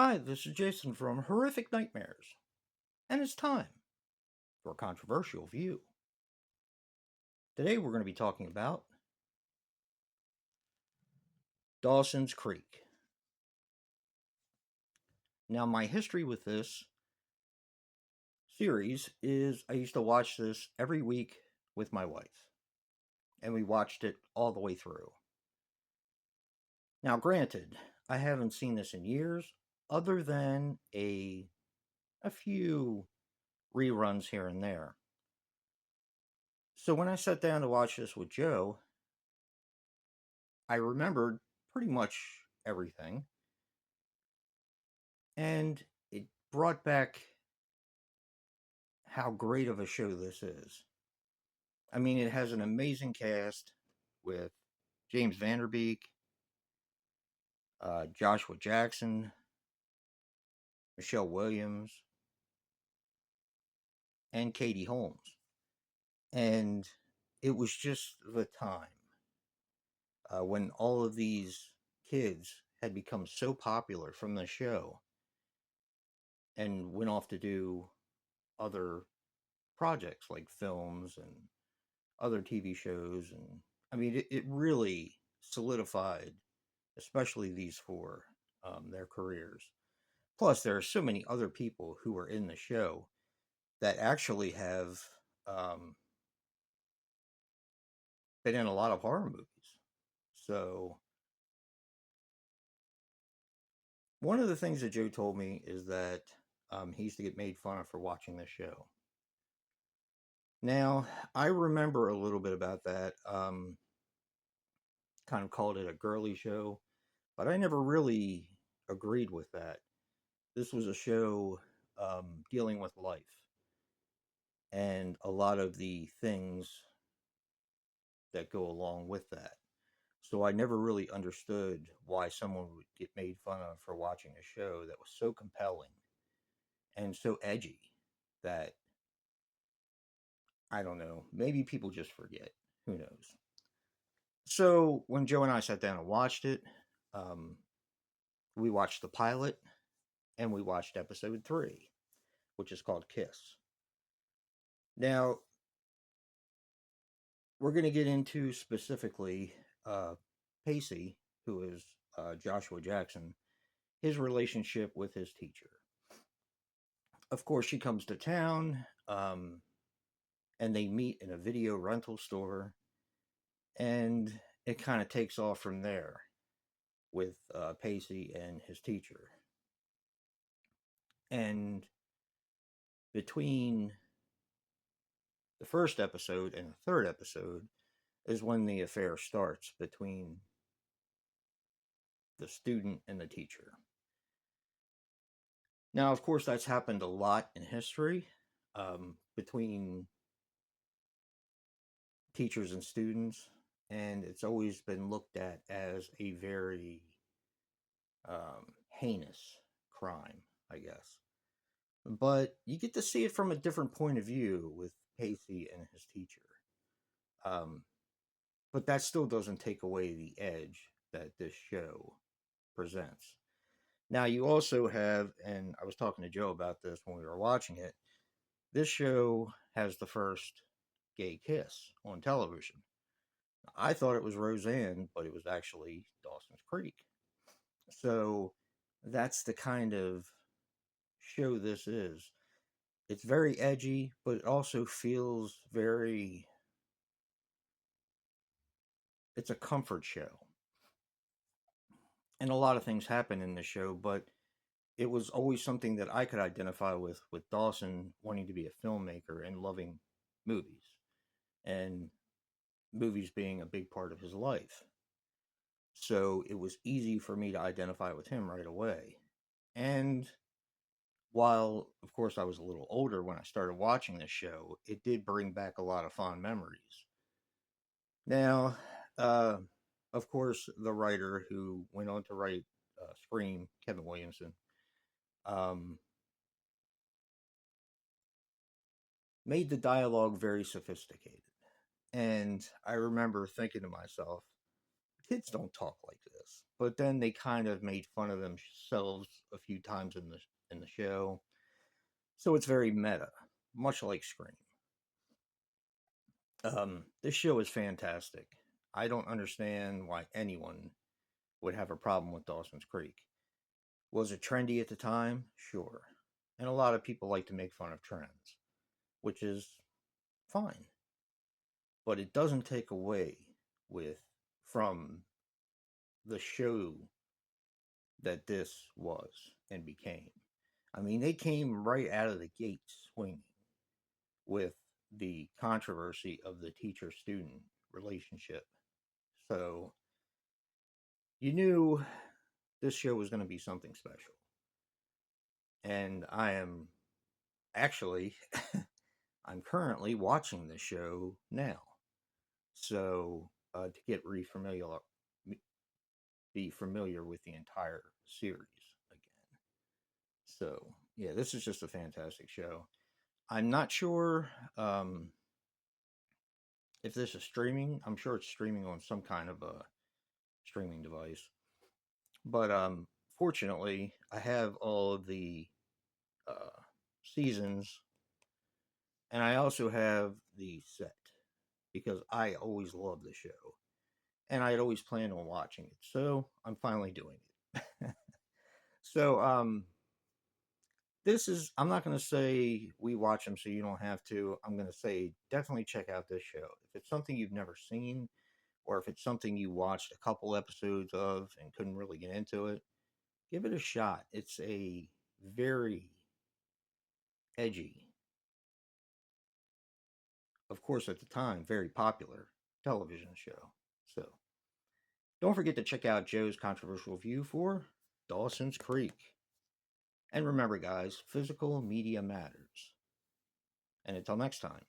Hi, this is Jason from Horrific Nightmares, and it's time for a controversial view. Today we're going to be talking about Dawson's Creek. Now, my history with this series is I used to watch this every week with my wife, and we watched it all the way through. Now, granted, I haven't seen this in years, other than a few reruns here and there. So when I sat down to watch this with Joe, I remembered pretty much everything, and it brought back how great of a show this is. I mean, it has an amazing cast with James Vanderbeek, Joshua Jackson, Michelle Williams, and Katie Holmes. And it was just the time when all of these kids had become so popular from the show and went off to do other projects like films and other TV shows. And I mean, it really solidified, especially these four, their careers. Plus, there are so many other people who were in the show that actually have um, been in a lot of horror movies. So, one of the things that Joe told me is that he used to get made fun of for watching this show. Now, I remember a little bit about that. Kind of called it a girly show, but I never really agreed with that. This was a show dealing with life and a lot of the things that go along with that. So I never really understood why someone would get made fun of for watching a show that was so compelling and so edgy that I don't know, maybe people just forget. Who knows? So when Joe and I sat down and watched it, um, we watched the pilot and we watched episode 3, which is called Kiss. Now, we're going to get into specifically Pacey, who is Joshua Jackson, his relationship with his teacher. Of course, she comes to town and they meet in a video rental store, and it kind of takes off from there with Pacey and his teacher. And between the first episode and the third episode is when the affair starts between the student and the teacher. Now, of course, that's happened a lot in history between teachers and students, and it's always been looked at as a very heinous crime, I guess. But you get to see it from a different point of view with Pacey and his teacher. Um, but that still doesn't take away the edge that this show presents. Now, you also have, and I was talking to Joe about this when we were watching it, this show has the first gay kiss on television. I thought it was Roseanne, but it was actually Dawson's Creek. So that's the kind of show this is. It's very edgy, but it also feels very. It's a comfort show. And a lot of things happen in the show, but it was always something that I could identify with Dawson wanting to be a filmmaker and loving movies. And movies being a big part of his life. So it was easy for me to identify with him right away. And while, of course, I was a little older when I started watching this show, it did bring back a lot of fond memories. Now, uh, of course, the writer who went on to write Scream, Kevin Williamson, um, made the dialogue very sophisticated. And I remember thinking to myself, kids don't talk like this. But then they kind of made fun of themselves a few times in the show. So it's very meta, much like Scream. This show is fantastic. I don't understand why anyone would have a problem with Dawson's Creek. Was it trendy at the time? Sure. And a lot of people like to make fun of trends, which is fine. But it doesn't take away with from the show that this was and became. I mean, they came right out of the gate swinging with the controversy of the teacher student relationship. So you knew this show was going to be something special. And I am actually, I'm currently watching the show now. So to get be familiar with the entire series again. So yeah, this is just a fantastic show. I'm not sure if this is streaming. I'm sure it's streaming on some kind of a streaming device. But fortunately, I have all of the uh, seasons, and I also have the set because I always loved the show, and I had always planned on watching it. So I'm finally doing it. So this is, I'm not going to say we watch them so you don't have to. I'm going to say definitely check out this show. If it's something you've never seen, or if it's something you watched a couple episodes of and couldn't really get into it, give it a shot. It's a very edgy, of course, at the time, very popular television show. So don't forget to check out Joe's controversial view for Dawson's Creek. And remember, guys, physical media matters. And until next time.